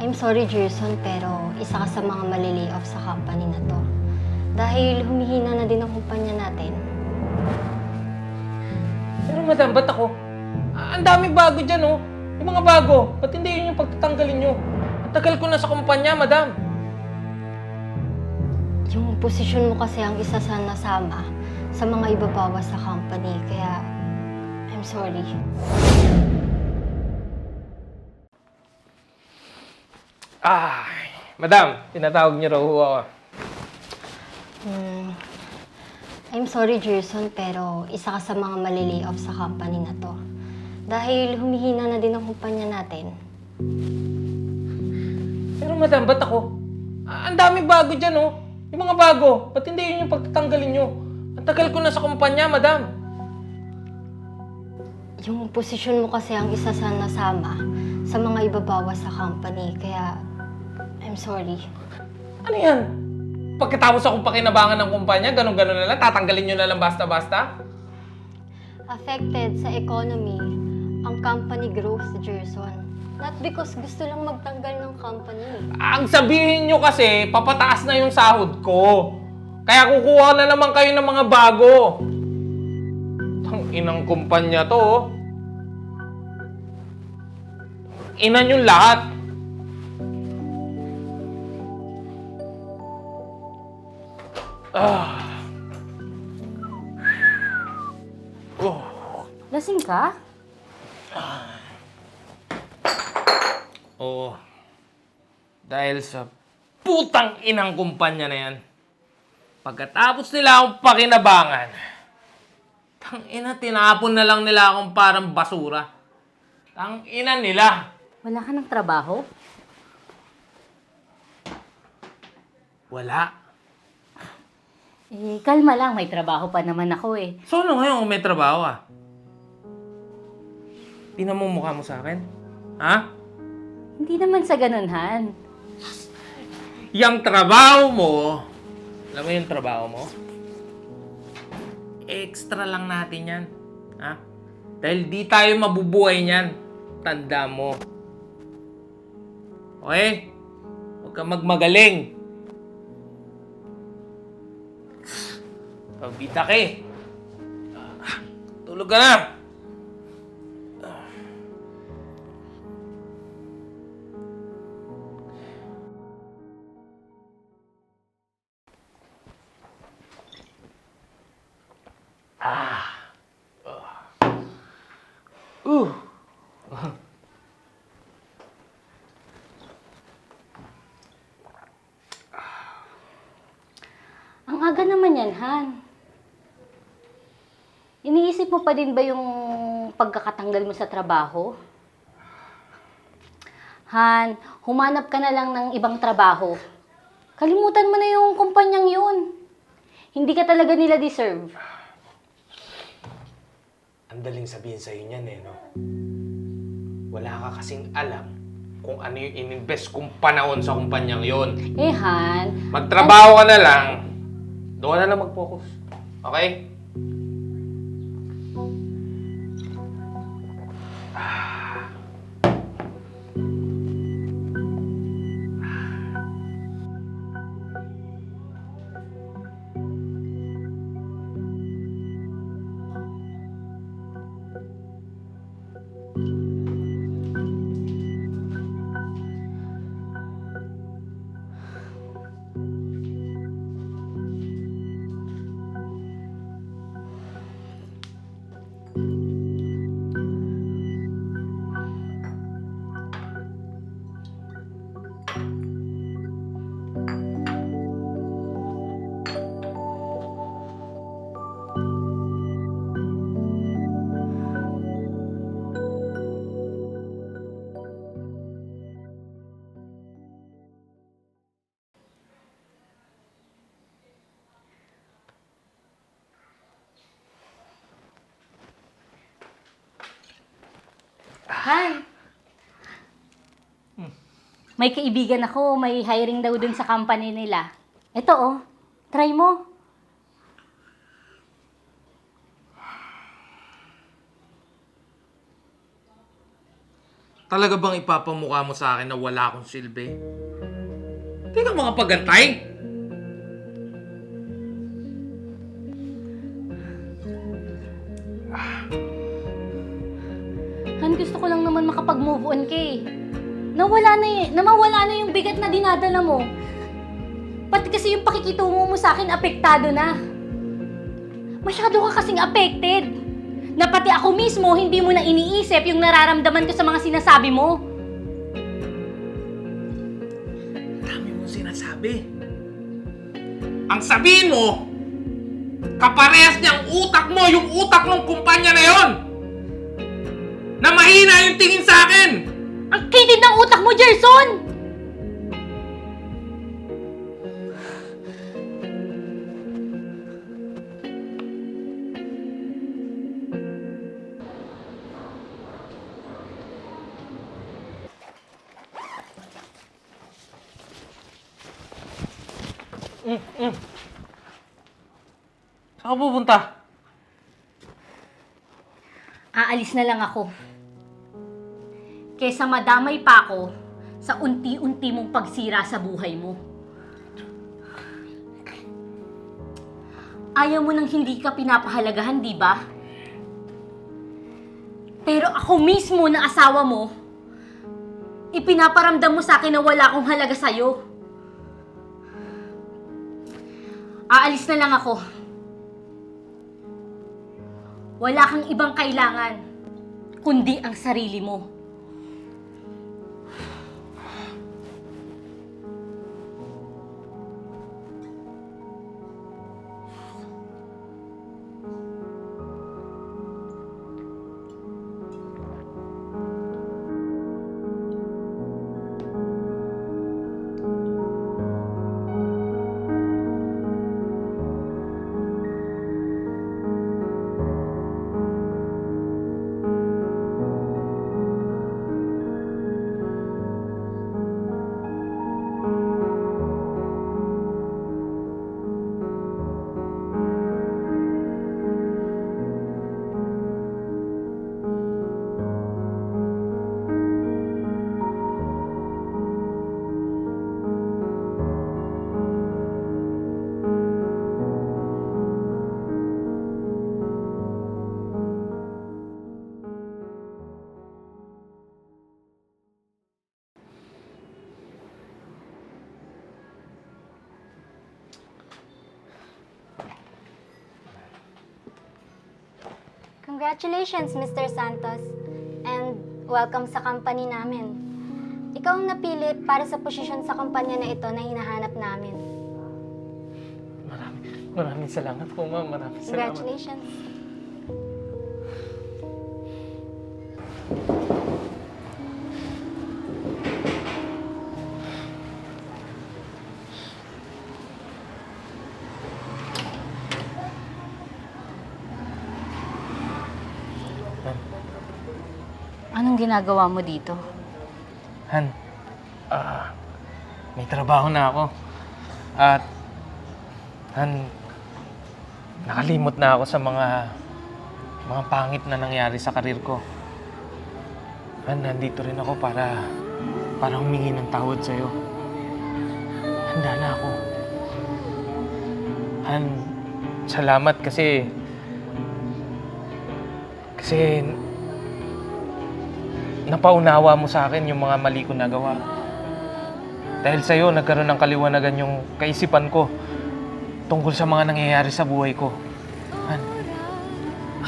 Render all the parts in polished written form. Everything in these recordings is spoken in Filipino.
I'm sorry, Gerson, pero isa ka sa mga mali-layoff sa company na to. Dahil humihina na din ang kumpanya natin. Pero madam, ba't ako? Ang dami bago dyan, oh. Yung mga bago, ba't hindi yun yung pagtatanggalin nyo? Ang tagal ko na sa kumpanya, madam. Yung posisyon mo kasi ang isa sa nasama sa mga ibabawas sa company, kaya I'm sorry. Madam, tinatawag niyo raw ho ako. I'm sorry, Gerson, pero isa ka sa mga mali-layoff sa company na to. Dahil humihina na din ang kumpanya natin. Pero madam, ba't ako? Ang dami bago dyan, oh. Yung mga bago, ba't hindi yun yung pagtatanggalin nyo? Ang tagal ko na sa kumpanya, madam. Yung posisyon mo kasi ang isa sa nasama sa mga ibabawas sa company, kaya I'm sorry. Ano yan? Pagkatapos akong pakinabangan ng kumpanya, ganun-ganun na lang, tatanggalin nyo na lang basta-basta? Affected sa economy ang company growth, Gerson. Not because gusto lang magtanggal ng company. Ang sabihin nyo kasi, papataas na yung sahod ko. Kaya kukuha na naman kayo ng mga bago. Tang inang kumpanya to, oh. Ina nyo lahat. Lasing ka? Oo. Dahil sa putang inang kumpanya na yan. Pagkatapos nila akong pakinabangan, tang ina, tinapon na lang nila akong parang basura. Tang ina nila. Wala ka ng trabaho? Wala. Kalma lang. May trabaho pa naman ako eh. So ano ngayon kung may trabaho ah? Tingnan mo mukha mo sa akin? Ha? Hindi naman sa ganun, Han. Yang trabaho mo, alam mo yung trabaho mo? Extra lang natin yan. Ha? Dahil di tayo mabubuhay niyan. Tanda mo. Okay? Huwag kang magmagaling. Pabita ka eh. Tulog ka na. Ang aga naman yan, Han. Iniisip mo pa din ba yung pagkakatanggal mo sa trabaho? Han, humanap ka na lang ng ibang trabaho. Kalimutan mo na yung kumpanyang yun. Hindi ka talaga nila deserve. Ang daling sabihin sa'yo niyan eh, no? Wala ka kasing alam kung ano yung ininvest kong panahon sa kumpanyang yon. Han... Magtrabaho ka na lang. Doon ka na lang mag-focus. Okay? Han! May kaibigan ako, may hiring daw dun sa company nila. Ito oh, try mo. Talaga bang ipapamukha mo sa akin na wala akong silbi? Hindi ka makapagantay? Han, gusto ko lang naman makapag-move on ka eh. Nawawala na yung bigat na dinadala mo. Pati kasi yung pakikitungo mo sa akin, apektado na. Masyado ka kasing affected. Na pati ako mismo, hindi mo na iniisip yung nararamdaman ko sa mga sinasabi mo. Dami mong sinasabi. Ang sabihin mo, kaparehas niyang utak mo, yung utak ng kumpanya na yon. Na mahina yung tingin sa akin. Ang kitid ng utak mo, Gerson! Saan ka pupunta? Aalis na lang ako. Kesa madamay pa ako sa unti-unti mong pagsira sa buhay mo. Ayaw mo nang hindi ka pinapahalagahan, di ba? Pero ako mismo na asawa mo, ipinaparamdam mo sa akin na wala akong halaga sa'yo. Aalis na lang ako. Wala kang ibang kailangan, kundi ang sarili mo. Congratulations, Mr. Santos. And welcome sa company namin. Ikaw ang napili para sa posisyon sa kumpanya na ito na hinahanap namin. Maraming salamat po, ma'am. Maraming salamat. Congratulations. Anong ginagawa mo dito? Han, may trabaho na ako. At, Han, nakalimot na ako sa mga pangit na nangyari sa karir ko. Han, nandito rin ako para humingi ng tawad sa'yo. Handa na ako. Han, salamat kasi napaunawa mo sa akin yung mga mali ko nagawa. Dahil sa'yo, nagkaroon ng kaliwanagan yung kaisipan ko tungkol sa mga nangyayari sa buhay ko.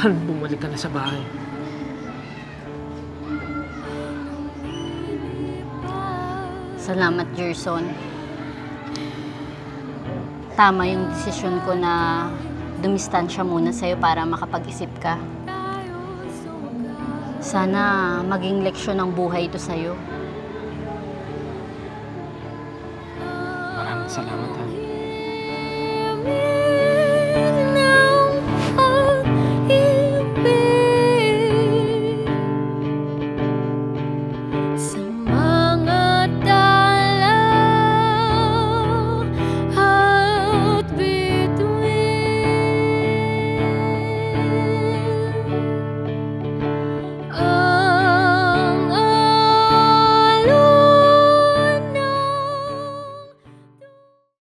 Han, bumalik ka na sa bahay. Salamat, Gerson. Tama yung desisyon ko na dumistansya muna sa'yo para makapag-isip ka. Sana maging leksyon ng buhay ito sa'yo. Maraming salamat, Han.